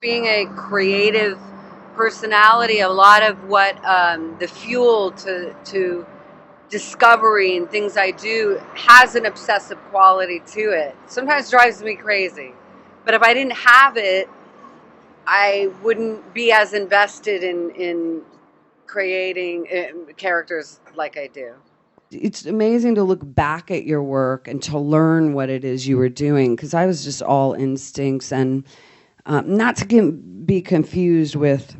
Being a creative personality, a lot of what the fuel to discovery and things I do has an obsessive quality to it. Sometimes drives me crazy. But if I didn't have it, I wouldn't be as invested in creating characters like I do. It's amazing to look back at your work and to learn what it is you were doing, because I was just all instincts, and not to be confused with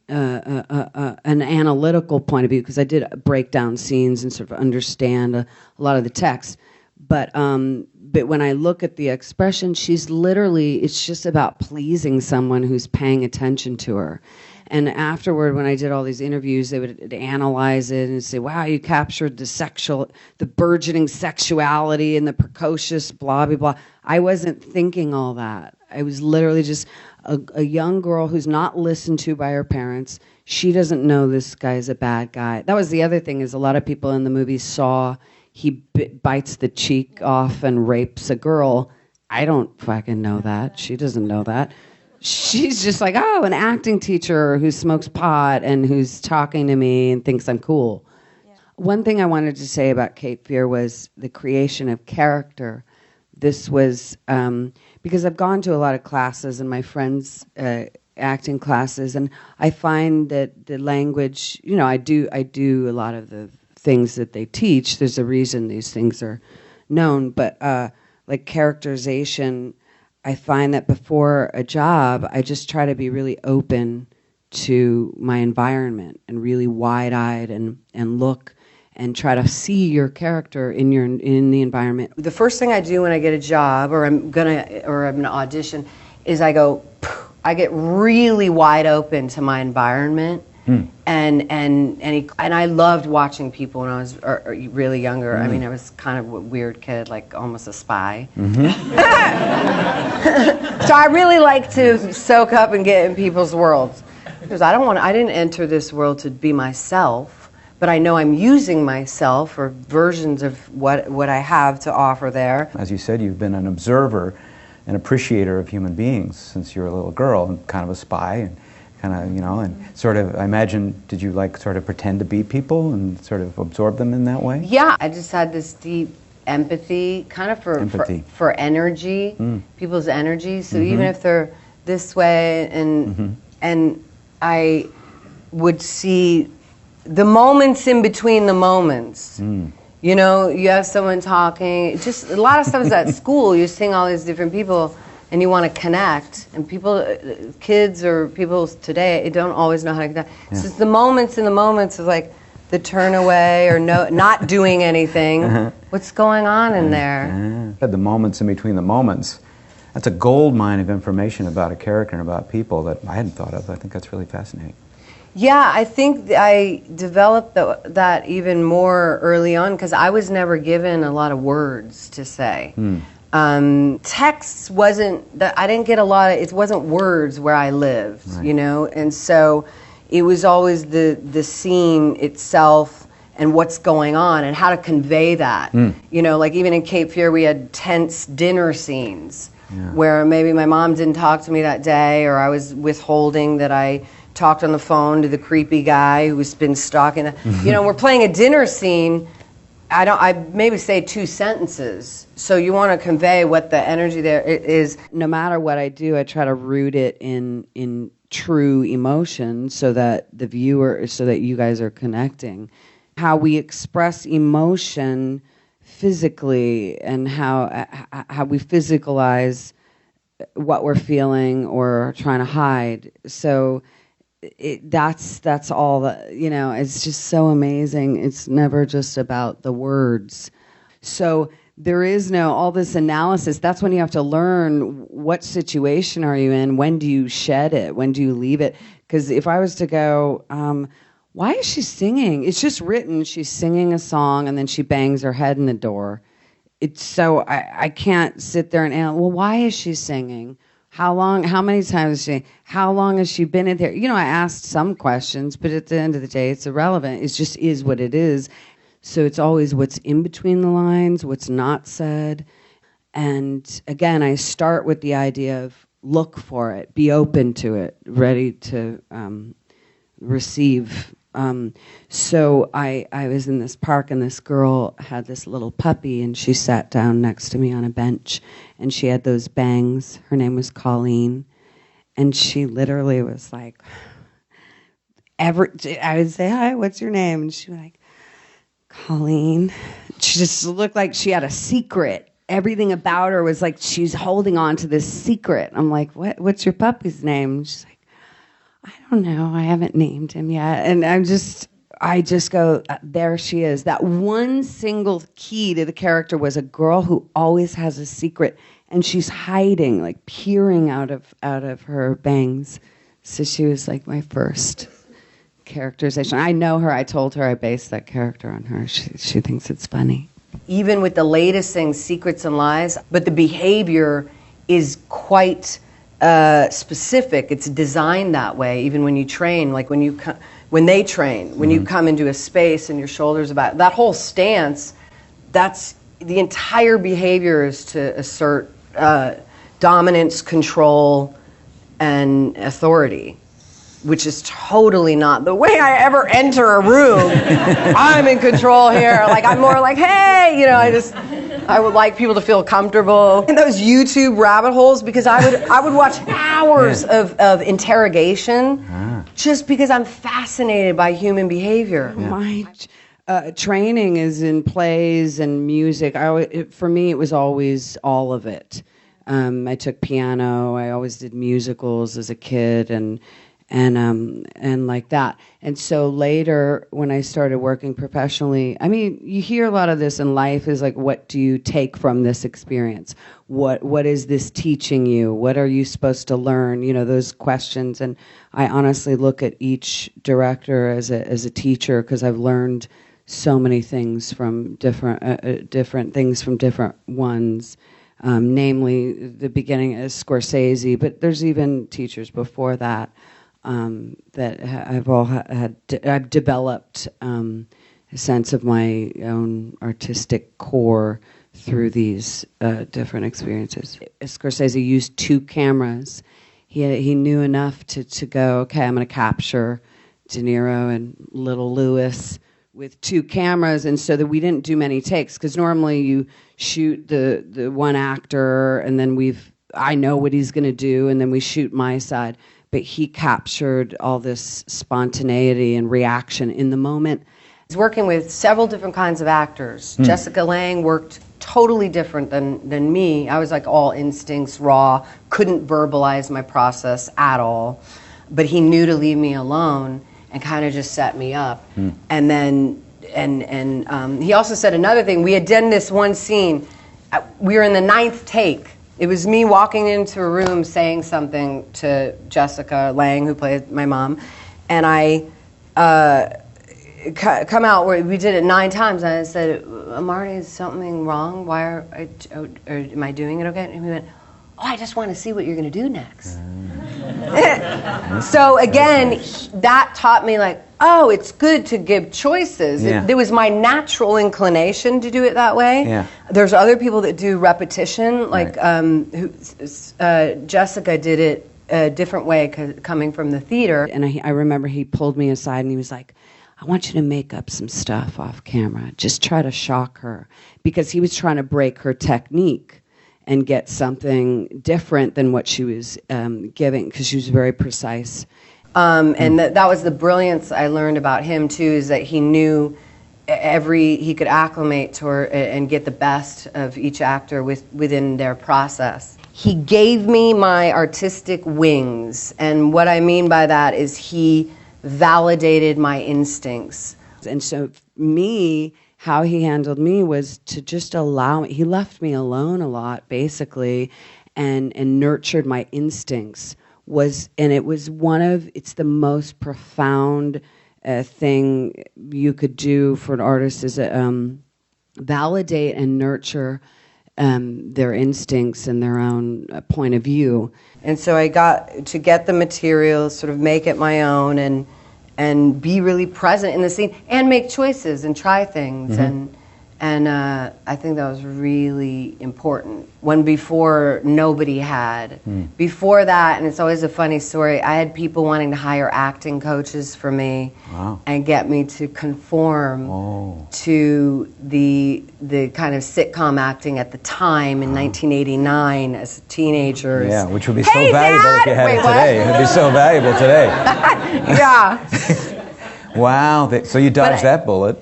an analytical point of view, because I did break down scenes and sort of understand a lot of the text. But when I look at the expression, she's literally, it's just about pleasing someone who's paying attention to her. And afterward, when I did all these interviews, they would analyze it and say, wow, you captured the burgeoning sexuality and the precocious blah, blah, blah. I wasn't thinking all that. I was literally just a young girl who's not listened to by her parents. She doesn't know this guy's a bad guy. That was the other thing, is a lot of people in the movie saw he bites the cheek off and rapes a girl. I don't fucking know that. She doesn't know that. She's just like, oh, an acting teacher who smokes pot and who's talking to me and thinks I'm cool. Yeah. One thing I wanted to say about Cape Fear was the creation of character. This was because I've gone to a lot of classes and my friends' acting classes, and I find that the language, I do a lot of the things that they teach. There's a reason these things are known, but like characterization, I find that before a job, I just try to be really open to my environment and really wide-eyed and look and try to see your character in the environment. The first thing I do when I get a job or I'm gonna audition is I get really wide open to my environment. And I loved watching people when I was really younger. I mean, I was kind of a weird kid, like almost a spy. So I really like to soak up and get in people's worlds, because I didn't enter this world to be myself, but I know I'm using myself or versions of what I have to offer there. As you said, you've been an observer, an appreciator of human beings since you were a little girl, and kind of a spy, and kind of, and sort of, I imagine, did you sort of pretend to be people and sort of absorb them in that way? Yeah, I just had this deep empathy, kind of for energy, people's energy. So even if they're this way, and I would see the moments in between the moments. You have someone talking, just a lot of stuff is at school. You're seeing all these different people, and you want to connect, and kids or people today don't always know how to connect. Yeah. So it's the moments of like the turn away or not doing anything. What's going on in there? The moments in between the moments. That's a gold mine of information about a character and about people that I hadn't thought of. I think that's really fascinating. Yeah, I think I developed that even more early on, because I was never given a lot of words to say. Text I didn't get a lot of, it wasn't words where I lived, right. And so it was always the scene itself and what's going on and how to convey that. Like even in Cape Fear, we had tense dinner scenes where maybe my mom didn't talk to me that day, or I was withholding that I talked on the phone to the creepy guy who's been stalking. We're playing a dinner scene. I maybe say 2 sentences. So you want to convey what the energy there is. No matter what I do, I try to root it in true emotion, so that you guys are connecting. How we express emotion physically, and how we physicalize what we're feeling or trying to hide. So that's all that, it's just so amazing. It's never just about the words. So there is all this analysis. That's when you have to learn, what situation are you in? When do you shed it? When do you leave it? Because if I was to go, why is she singing? It's just written, she's singing a song and then she bangs her head in the door. It's so, I can't sit there and analyze, well, why is she singing? How many times how long has she been in there? I asked some questions, but at the end of the day, it's irrelevant. It just is what it is. So it's always what's in between the lines, what's not said. And again, I start with the idea of look for it, be open to it, ready to receive. So I was in this park, and this girl had this little puppy, and she sat down next to me on a bench, and she had those bangs. Her name was Colleen, and she literally was like, I would say, "Hi, what's your name?" And she was like, "Colleen." She just looked like she had a secret. Everything about her was like she's holding on to this secret. I'm like, "What's your puppy's name?" And she's like, "I don't know. I haven't named him yet." And I just go, there she is. That one single key to the character was a girl who always has a secret, and she's hiding, like peering out of her bangs. So she was like my first characterization. I know her. I told her I based that character on her. She thinks it's funny. Even with the latest things, Secrets and Lies, but the behavior is quite specific. It's designed that way. Even when you train, like when they train, when you come into a space and your shoulders about that whole stance, that's the entire behavior is to assert dominance, control, and authority, which is totally not the way I ever enter a room. I'm in control here. Like, I'm more like, hey, I would like people to feel comfortable. In those YouTube rabbit holes, because I would watch hours of interrogation just because I'm fascinated by human behavior. My training is in plays and music. For me, it was always all of it. I took piano. I always did musicals as a kid, and like that. And so later, when I started working professionally, I mean, you hear a lot of this in life is like, what do you take from this experience? What is this teaching you? What are you supposed to learn? Those questions. And I honestly look at each director as a teacher, because I've learned so many things from different things from different ones. Namely, the beginning is Scorsese, but there's even teachers before that. That I've developed a sense of my own artistic core through these different experiences. Scorsese used 2 cameras. He knew enough to go, okay, I'm going to capture De Niro and Little Lewis with 2 cameras, and so that we didn't do many takes, because normally you shoot the one actor, and then I know what he's going to do, and then we shoot my side. But he captured all this spontaneity and reaction in the moment. He's working with several different kinds of actors. Jessica Lange worked totally different than me. I was like all instincts, raw, couldn't verbalize my process at all. But he knew to leave me alone and kind of just set me up. And then, he also said another thing. We had done this one scene. We were in the 9th take. It was me walking into a room saying something to Jessica Lange, who played my mom, and I come out where we did it 9 times, and I said, "Marty, is something wrong? Why am I doing it okay?" And he went, "Oh, I just want to see what you're going to do next." So again, that taught me like, oh, it's good to give choices. Yeah. It was my natural inclination to do it that way. Yeah. There's other people that do repetition, like Jessica did it a different way coming from the theater. And I remember he pulled me aside and he was like, I want you to make up some stuff off camera. Just try to shock her. Because he was trying to break her technique and get something different than what she was giving, because she was very precise. And that was the brilliance I learned about him too, is that he knew he could acclimate to her and get the best of each actor within their process. He gave me my artistic wings, and what I mean by that is he validated my instincts. And so how he handled me was to just allow me. He left me alone a lot, basically, and nurtured my instincts. It's the most profound thing you could do for an artist, is validate and nurture their instincts and their own point of view. And so I got to get the material, sort of make it my own, and be really present in the scene and make choices and try things. And I think that was really important. When before, nobody had. Before that, and it's always a funny story, I had people wanting to hire acting coaches for me and get me to conform to the kind of sitcom acting at the time in 1989 as a teenager. Yeah, which would be Hey, so valuable Dad! if you had Wait, it today. It would be so valuable today. Yeah. Wow, so you dodged that bullet.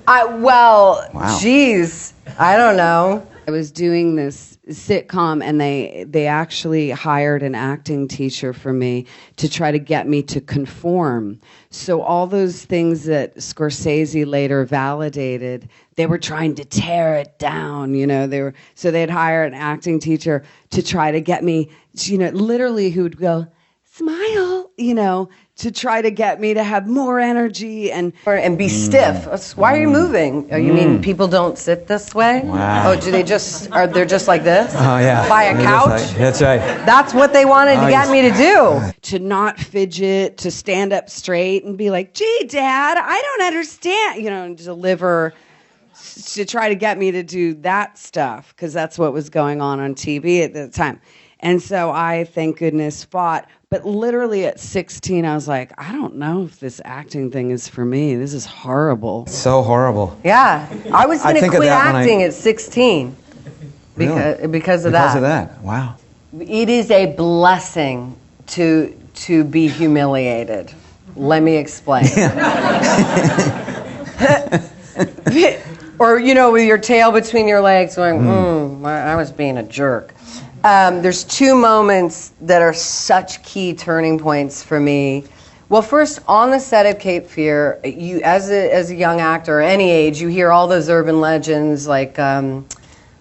Geez, I don't know. I was doing this sitcom, and they actually hired an acting teacher for me to try to get me to conform. So all those things that Scorsese later validated, they were trying to tear it down. So they'd hire an acting teacher to try to get me, literally who would go, smile, to try to get me to have more energy and be stiff. Why are you moving? Oh, you mean people don't sit this way? Wow. Oh, they're just like this? Oh, yeah. By a couch? That's right. That's what they wanted to get me to do. To not fidget, to stand up straight and be like, gee, Dad, I don't understand, and deliver, to try to get me to do that stuff, because that's what was going on TV at the time. And so I, thank goodness, fought. But literally at 16, I was like, I don't know if this acting thing is for me. This is horrible. So horrible. Yeah. I was going to quit acting at 16 because of that. Because of that. Wow. It is a blessing to be humiliated. Let me explain. Or, with your tail between your legs going, I was being a jerk. There's two moments that are such key turning points for me. Well, first, on the set of Cape Fear, you as a young actor, any age, you hear all those urban legends like,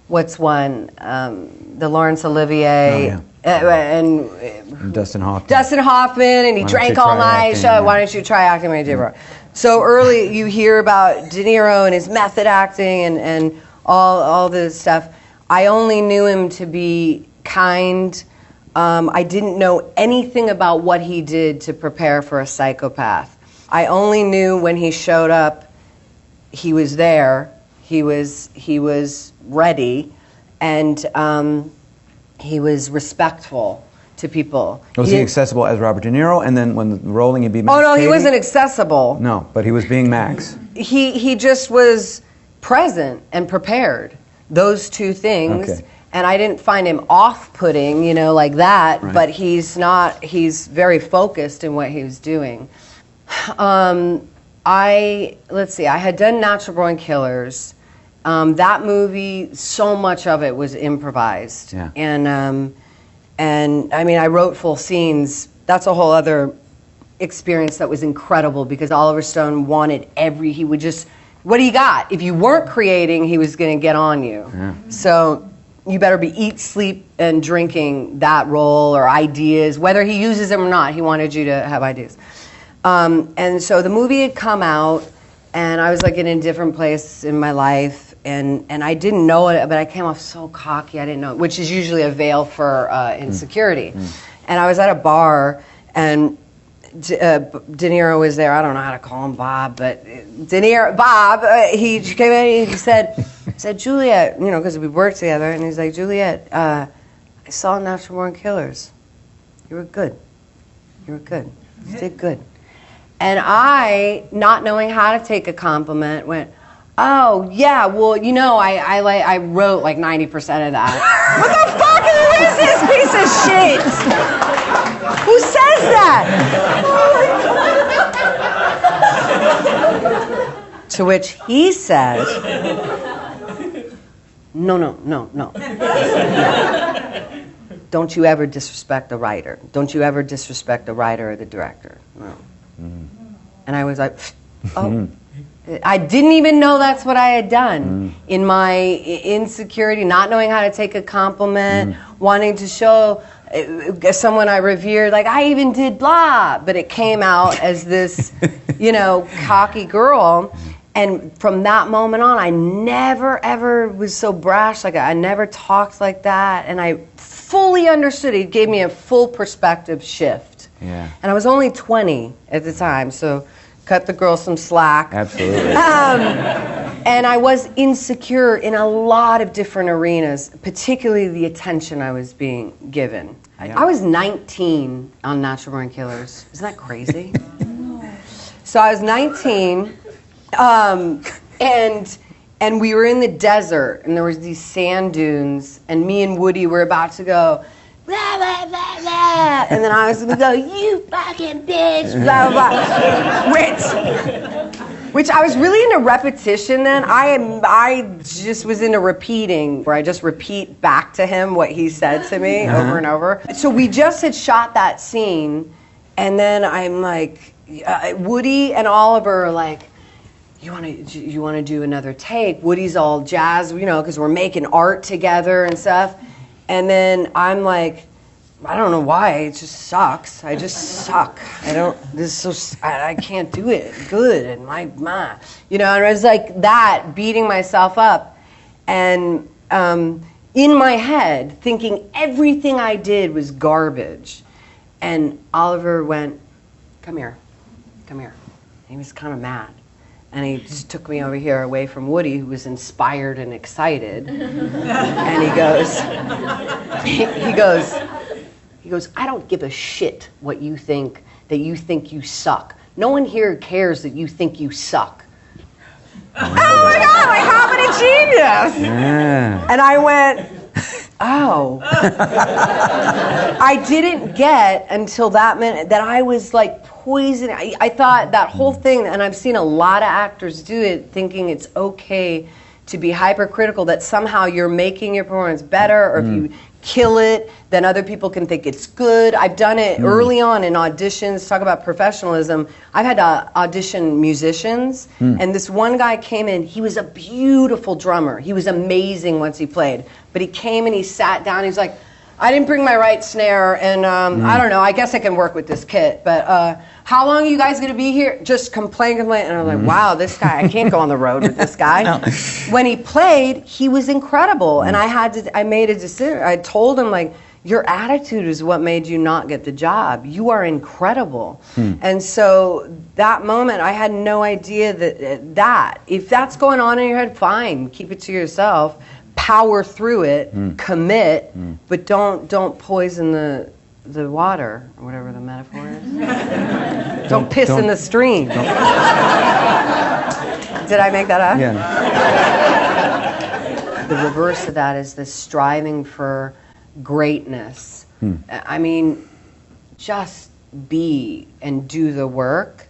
what's one? The Laurence Olivier. And Dustin Hoffman. Dustin Hoffman, and he drank all night. Why don't you try acting when you did? So early, you hear about De Niro and his method acting and all this stuff. I only knew him to be kind. I didn't know anything about what he did to prepare for a psychopath. I only knew when he showed up, he was there, he was ready, and he was respectful to people. Was he accessible as Robert De Niro, and then when rolling he'd be Max? Oh no, Cady? He wasn't accessible. No, but he was being Max. He just was present and prepared. Those two things. Okay. And I didn't find him off-putting, like that, right. But he's very focused in what he was doing. I had done Natural Born Killers. That movie, so much of it was improvised. Yeah. And I wrote full scenes. That's a whole other experience that was incredible because Oliver Stone wanted he would just, what do you got? If you weren't creating, he was going to get on you. Yeah. So you better be eat, sleep, and drinking that role or ideas. Whether he uses them or not, he wanted you to have ideas. And so the movie had come out, and I was like in a different place in my life, and I didn't know it, but I came off so cocky, I didn't know, which is usually a veil for insecurity. And I was at a bar, and De Niro was there. I don't know how to call him Bob, but Bob, he came in and he said, Juliette, because we worked together, and he's like, Juliette, I saw Natural Born Killers. You were good. You did good. And I, not knowing how to take a compliment, went, oh, yeah, well, I wrote like 90% of that. What the fuck is this piece of shit? Who says that? To which he said, no. Don't you ever disrespect the writer. Don't you ever disrespect the writer or the director. No. And I was like, oh. I didn't even know that's what I had done. In my insecurity, not knowing how to take a compliment, wanting to show someone I revered, like, I even did blah, but it came out as this, cocky girl. And from that moment on, I never, ever was so brash. Like, I never talked like that. And I fully understood. It gave me a full perspective shift. Yeah. And I was only 20 at the time, so cut the girl some slack. Absolutely. And I was insecure in a lot of different arenas, particularly the attention I was being given. Yeah. I was 19 on Natural Born Killers. Isn't that crazy? So I was 19, and we were in the desert, and there was these sand dunes, and me and Woody were about to go, blah, blah, blah, blah. And then I was going to go, you fucking bitch, blah, blah, blah. Which I was really into repetition then. I just was into repeating, where I just repeat back to him what he said to me over and over. So we just had shot that scene, and then I'm like, Woody and Oliver are like, you want to do another take? Woody's all jazzed, you know, because we're making art together and stuff. And then I'm like, I don't know why, it just sucks. I just suck. I can't do it good. And my, you know, and I was like that, beating myself up. And in my head, thinking everything I did was garbage. And Oliver went, come here. And he was kind of mad. And he just took me over here away from Woody, who was inspired and excited. And he goes, I don't give a shit what you think, that you think you suck. No one here cares that you think you suck. Oh my God, like how many genius? Yeah. And I went, oh. I didn't get until that minute that I was like poison. I thought that whole thing, and I've seen a lot of actors do it, thinking it's okay to be hypercritical, that somehow you're making your performance better, or if you kill it, then other people can think it's good. I've done it early on in auditions. Talk about professionalism. I've had to audition musicians, and this one guy came in. He was a beautiful drummer. He was amazing once he played. But he came and he sat down. He's like, I didn't bring my right snare, and I don't know. I guess I can work with this kit, but how long are you guys going to be here? Just complain. And I'm like, wow, this guy, I can't go on the road with this guy. No. When he played, he was incredible, and I made a decision. I told him, like, your attitude is what made you not get the job. You are incredible. And so that moment, I had no idea that if that's going on in your head, fine, keep it to yourself. Power through it, commit, but don't poison the water, or whatever the metaphor is. don't piss in the stream. Did I make that up? Yeah. The reverse of that is this striving for greatness. I mean, just be and do the work,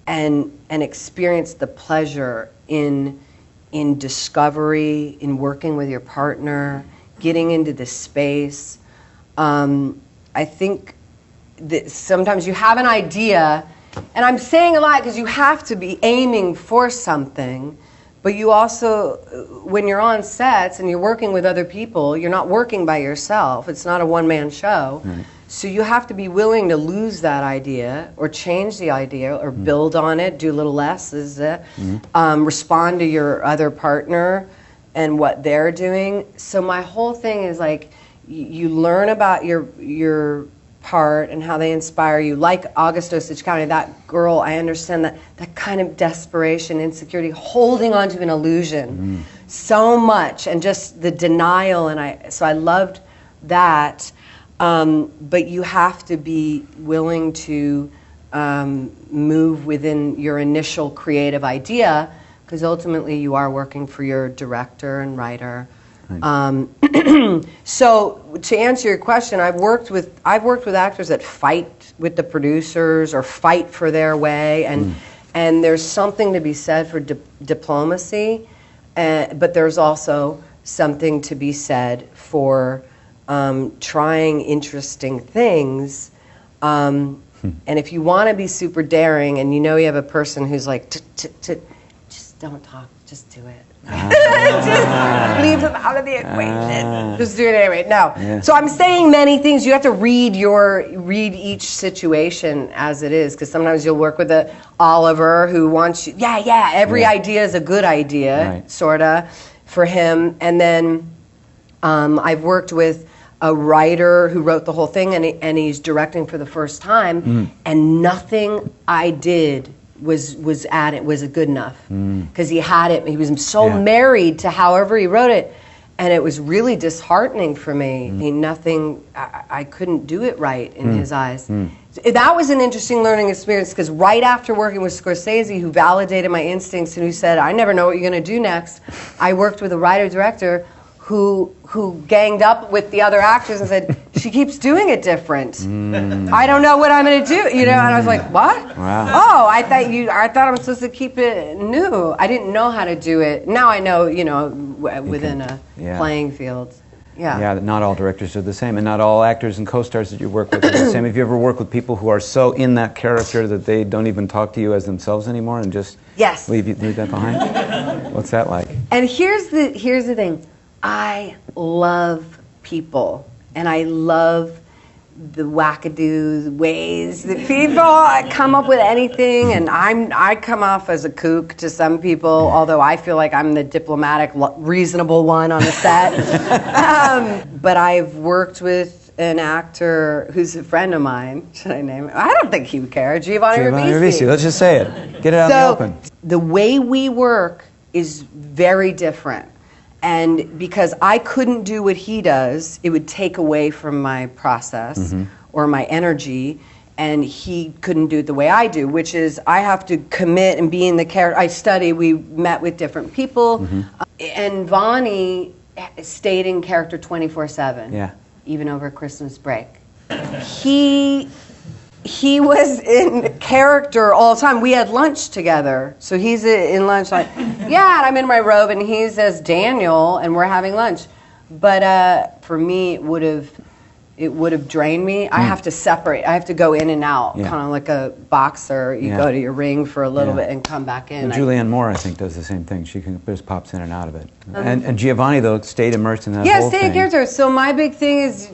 and experience the pleasure in discovery, in working with your partner, getting into the space. I think that sometimes you have an idea, and I'm saying a lot because you have to be aiming for something, but you also, when you're on sets and you're working with other people, you're not working by yourself. It's not a one-man show. Right. So you have to be willing to lose that idea, or change the idea, or build on it, do a little less, respond to your other partner and what they're doing. So my whole thing is like, you learn about your part and how they inspire you. Like August Osage County, that girl, I understand that kind of desperation, insecurity, holding on to an illusion so much, and just the denial. And so I loved that. But you have to be willing to move within your initial creative idea, because ultimately you are working for your director and writer. Right. So to answer your question, I've worked with actors that fight with the producers or fight for their way, and there's something to be said for diplomacy, but there's also something to be said for trying interesting things, and if you want to be super daring, and you know you have a person who's like, just don't talk, just do it. Just leave them out of the equation. Just do it anyway. No. Yeah. So I'm saying many things. You have to read each situation as it is, because sometimes you'll work with a Oliver who wants you. Every idea is a good idea, right, sorta, for him. And then I've worked with a writer who wrote the whole thing, and he's directing for the first time, and nothing I did was at it was good enough, because he had it. He was so married to however he wrote it, and it was really disheartening for me. I couldn't do it right in his eyes. That was an interesting learning experience, because right after working with Scorsese, who validated my instincts and who said, I never know what you're going to do next, I worked with a writer-director who ganged up with the other actors and said, she keeps doing it different. I don't know what I'm going to do, you know. And I was like, what? Wow. Oh, I thought I'm supposed to keep it new. I didn't know how to do it. Now I know, you know, within a playing field. Yeah, not all directors are the same, and not all actors and co-stars that you work with are the same. Have you ever worked with people who are so in that character that they don't even talk to you as themselves anymore and just leave that behind? What's that like? And here's the thing. I love people, and I love the wackadoo ways that people come up with anything, and I come off as a kook to some people, although I feel like I'm the diplomatic, reasonable one on the set. But I've worked with an actor who's a friend of mine. Should I name him? I don't think he would care. Giovanni Ribisi. Let's just say it. Get it out in the open. The way we work is very different. And because I couldn't do what he does, it would take away from my process or my energy, and he couldn't do it the way I do, which is I have to commit and be in the character. I study, we met with different people, and Vonnie stayed in character 24/7, even over Christmas break. He was in character all the time. We had lunch together. So he's in lunch like, and I'm in my robe, and he's as Daniel, and we're having lunch. But for me, it would have drained me. I have to separate. I have to go in and out, kind of like a boxer. You go to your ring for a little bit and come back in. And Julianne Moore, I think, does the same thing. She just pops in and out of it. And Giovanni, though, stayed immersed in that whole thing. Stay in character. So my big thing is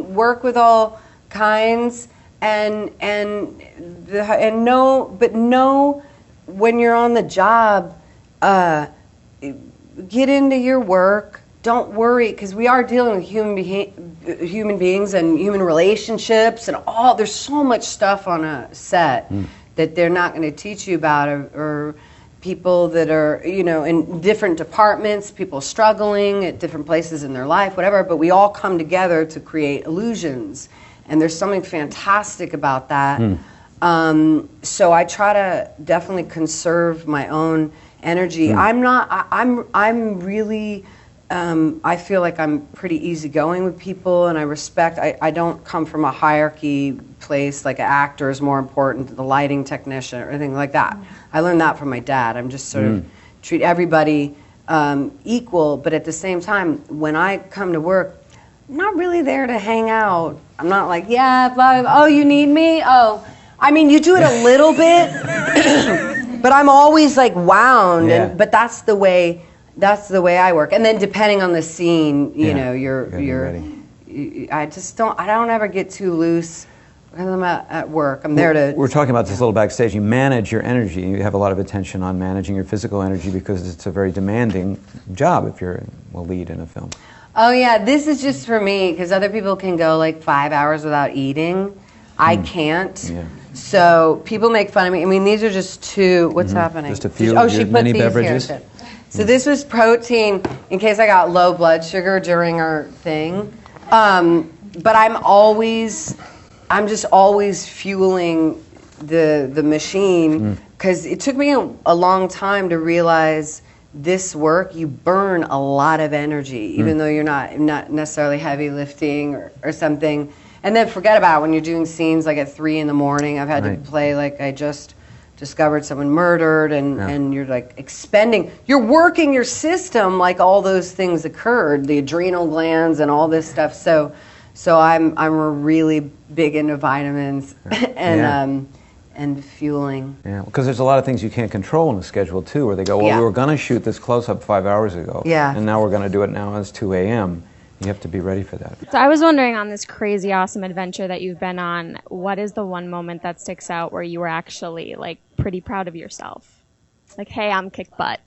work with all kinds. And know when you're on the job, get into your work. Don't worry, because we are dealing with human beings and human relationships and all. There's so much stuff on a set that they're not going to teach you about, or people that are, you know, in different departments, people struggling at different places in their life, whatever. But we all come together to create illusions. And there's something fantastic about that. So I try to definitely conserve my own energy. I'm really, I feel like I'm pretty easygoing with people, and I respect, I don't come from a hierarchy place, like an actor is more important than the lighting technician or anything like that. I learned that from my dad. I'm just sort of treat everybody equal, but at the same time, when I come to work, I'm not really there to hang out. I'm not like, oh, you need me? Oh, I mean, you do it a little bit, but I'm always like wound. But that's the way I work. And then depending on the scene, you know, I don't ever get too loose because I'm at work. I'm there to. We're talking about this a little backstage. You manage your energy. You have a lot of attention on managing your physical energy because it's a very demanding job if you're a lead in a film. Oh yeah, this is just for me, because other people can go like 5 hours without eating. I can't. Yeah. So people make fun of me. I mean, these are just two. What's happening? Just a few. She put many these beverages. Here. So this was protein in case I got low blood sugar during our thing. But I'm just always fueling the machine, because it took me a long time to realize this work, you burn a lot of energy, even though you're not necessarily heavy lifting or something. And then forget about it when you're doing scenes like at 3 a.m. I've had to play like I just discovered someone murdered, and you're like expending, you're working your system like all those things occurred, the adrenal glands and all this stuff. So I'm really big into vitamins and fueling. Yeah, because there's a lot of things you can't control in a schedule too, where they go, well, we were going to shoot this close-up 5 hours ago, and now we're going to do it now it's 2 a.m. You have to be ready for that. So I was wondering, on this crazy, awesome adventure that you've been on, what is the one moment that sticks out where you were actually like pretty proud of yourself? Like, hey, I'm kicked butt.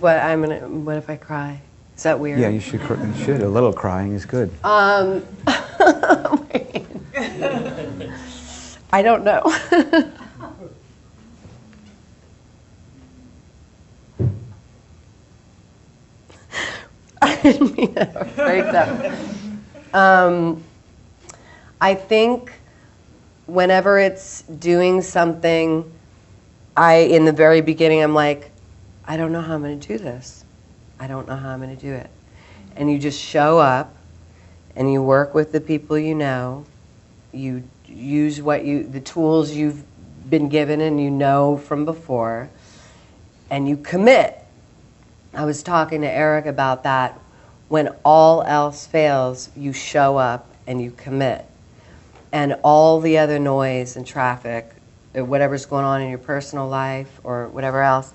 What if I cry? Is that weird? Yeah, you should. You should. A little crying is good. I don't know. didn't mean to break that. I think whenever it's doing something, in the very beginning, I'm like, I don't know how I'm going to do this. I don't know how I'm going to do it. And you just show up, and you work with the people you know. You use the tools you've been given and you know from before, and you commit. I was talking to Eric about that. When all else fails, you show up and you commit. And all the other noise and traffic, whatever's going on in your personal life or whatever else,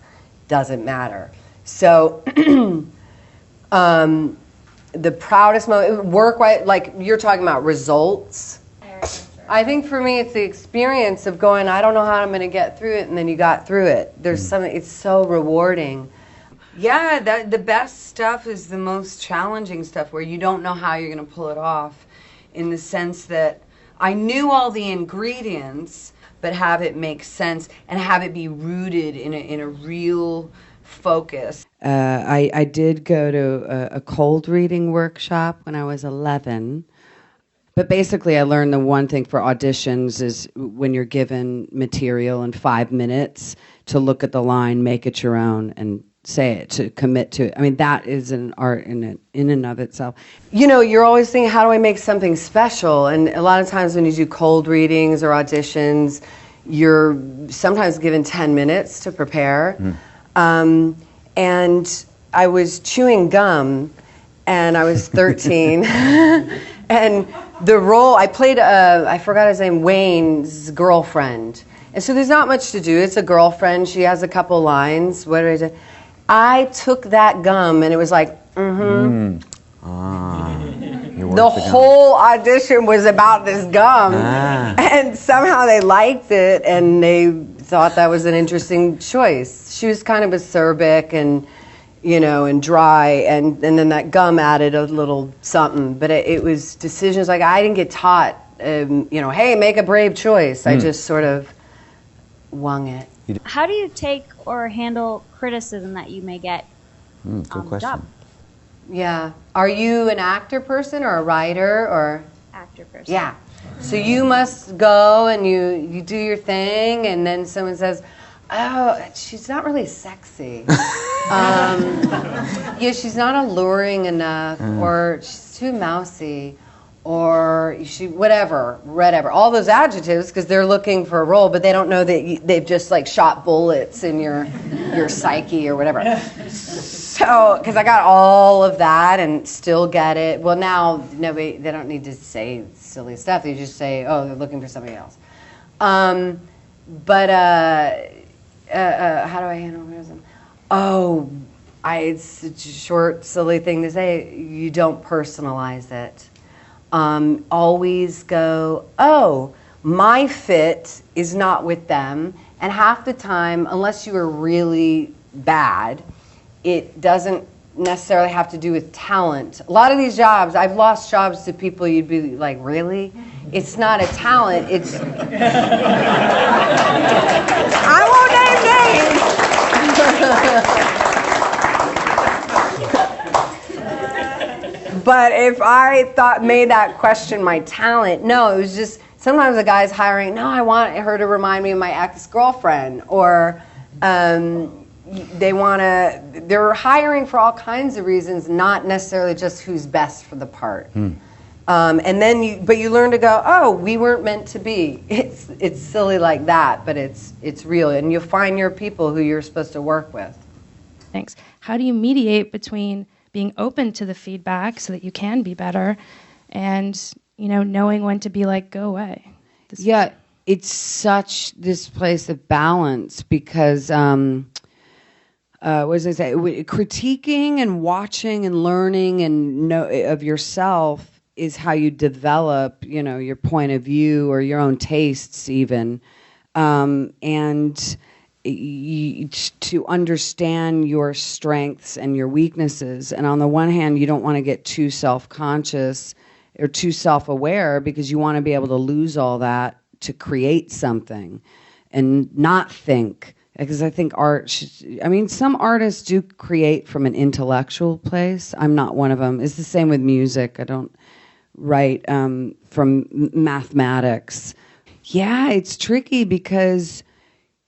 doesn't matter. So the proudest moment, work, like you're talking about results. I think for me it's the experience of going, I don't know how I'm going to get through it, and then you got through it. There's something, it's so rewarding. Yeah, the best stuff is the most challenging stuff, where you don't know how you're going to pull it off, in the sense that I knew all the ingredients, but have it make sense and have it be rooted in a real focus. I did go to a cold reading workshop when I was 11. But basically, I learned the one thing for auditions is when you're given material in 5 minutes, to look at the line, make it your own, and say it, to commit to it. I mean, that is an art in and of itself. You know, you're always thinking, how do I make something special? And a lot of times when you do cold readings or auditions, you're sometimes given 10 minutes to prepare. And I was chewing gum, and I was 13. And the role, I played, I forgot his name, Wayne's girlfriend. And so there's not much to do. It's a girlfriend. She has a couple lines. What did I do? I took that gum, and it was like, the whole audition was about this gum. And somehow they liked it, and they thought that was an interesting choice. She was kind of acerbic and, you know, and dry, and then that gum added a little something. But it was decisions like, I didn't get taught, you know, hey, make a brave choice. I just sort of wung it. How do you take or handle criticism that you may get Good on the question. job? Yeah. Are you an actor person or a writer or? Actor person. Yeah. So you must go and you do your thing, and then someone says, oh, she's not really sexy. Yeah, she's not alluring enough, or she's too mousy, or she, whatever, all those adjectives, because they're looking for a role, but they don't know that they've just like shot bullets in your psyche or whatever. So, because I got all of that and still get it. Well, now they don't need to say silly stuff. They just say, oh, they're looking for somebody else. But how do I handle criticism? Oh, it's a short, silly thing to say. You don't personalize it. Always go, oh, my fit is not with them. And half the time, unless you are really bad, it doesn't necessarily have to do with talent. A lot of these jobs, I've lost jobs to people you'd be like, really? It's not a talent, it's... I won't name names. But if I made that question my talent, no, it was just, sometimes a guy's hiring, no, I want her to remind me of my ex-girlfriend, or they're hiring for all kinds of reasons, not necessarily just who's best for the part. And then you learn to go, oh, we weren't meant to be. It's silly like that, but it's real, and you'll find your people who you're supposed to work with. Thanks. How do you mediate between being open to the feedback so that you can be better, and knowing when to be like, go away? It's such this place of balance, because what was I say? Critiquing and watching and learning and of yourself is how you develop, your point of view or your own tastes, even, and to understand your strengths and your weaknesses. And on the one hand, you don't want to get too self-conscious or too self-aware, because you want to be able to lose all that to create something and not think because I think art should, I mean, some artists do create from an intellectual place. I'm not one of them. It's the same with music. I don't write from mathematics. Yeah, it's tricky because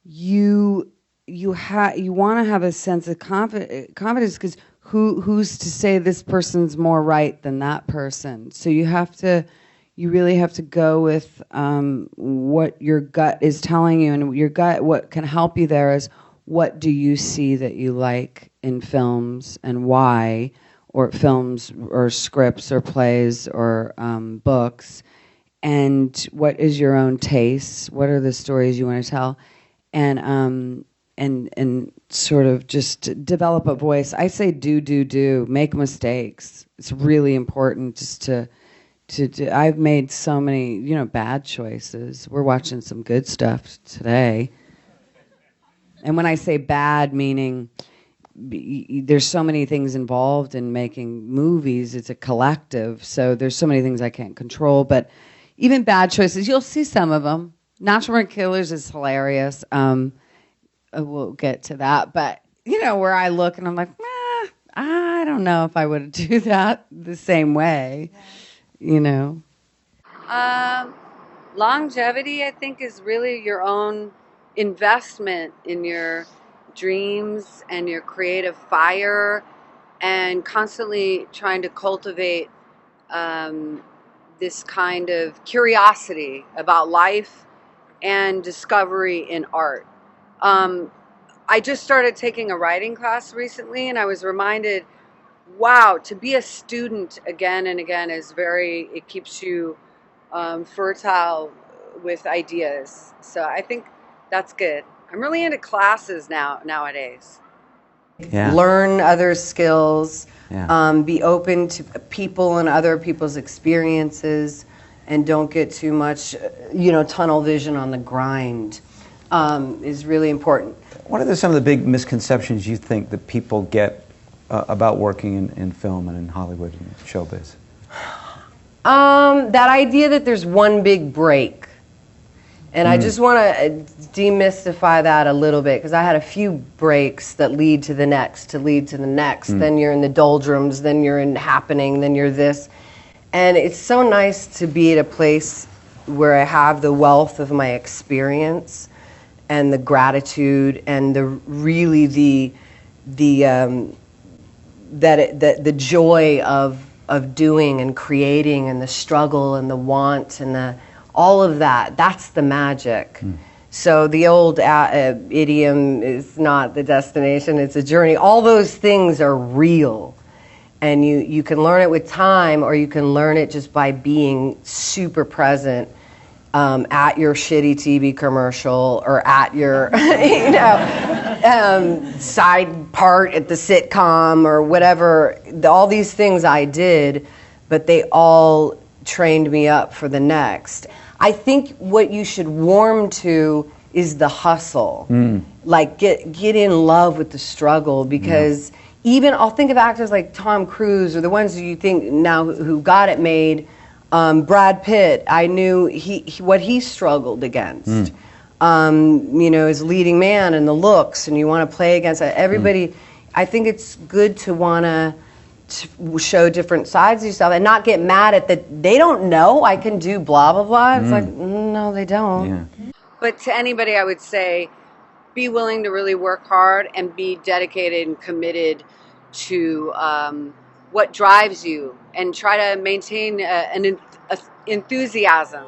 you want to have a sense of confidence, because who's to say this person's more right than that person? So you really have to go with what your gut is telling you, and your gut, what can help you there is, what do you see that you like in films and why, or films or scripts or plays or books, and what is your own taste? What are the stories you want to tell? And sort of just develop a voice. I say do. Make mistakes. It's really important just to I've made so many, bad choices. We're watching some good stuff today. And when I say bad, meaning there's so many things involved in making movies. It's a collective, so there's so many things I can't control. But even bad choices, you'll see some of them. Natural Born Killers is hilarious. We'll get to that. But, where I look and I'm like, I don't know if I would do that the same way, Longevity, I think, is really your own investment in your dreams and your creative fire, and constantly trying to cultivate this kind of curiosity about life and discovery in art. I just started taking a writing class recently, and I was reminded, wow, to be a student again and again it keeps you fertile with ideas. So I think that's good. I'm really into classes nowadays. Yeah. Learn other skills, Yeah. Be open to people and other people's experiences, and don't get too much, tunnel vision on the grind is really important. What are some of the big misconceptions you think that people get about working in film and in Hollywood and showbiz? That idea that there's one big break. And I just want to demystify that a little bit, because I had a few breaks that lead to the next, Then you're in the doldrums, then you're in happening, then you're this. And it's so nice to be at a place where I have the wealth of my experience and the gratitude and the joy of doing and creating, and the struggle and the want and all of that. That's the magic. So the old idiom is not the destination, it's a journey. All those things are real. And you can learn it with time, or you can learn it just by being super present at your shitty TV commercial, or at your side part at the sitcom, or whatever. All these things I did, but they all trained me up for the next. I think what you should warm to is the hustle. Like get in love with the struggle, because even I'll think of actors like Tom Cruise, or the ones you think now who got it made. Brad Pitt, I knew what he struggled against. As leading man, and the looks, and you want to play against everybody. I think it's good to want to show different sides of yourself and not get mad at that they don't know I can do blah blah blah. It's like, no, they don't. Yeah. But to anybody I would say, be willing to really work hard and be dedicated and committed to what drives you, and try to maintain an enthusiasm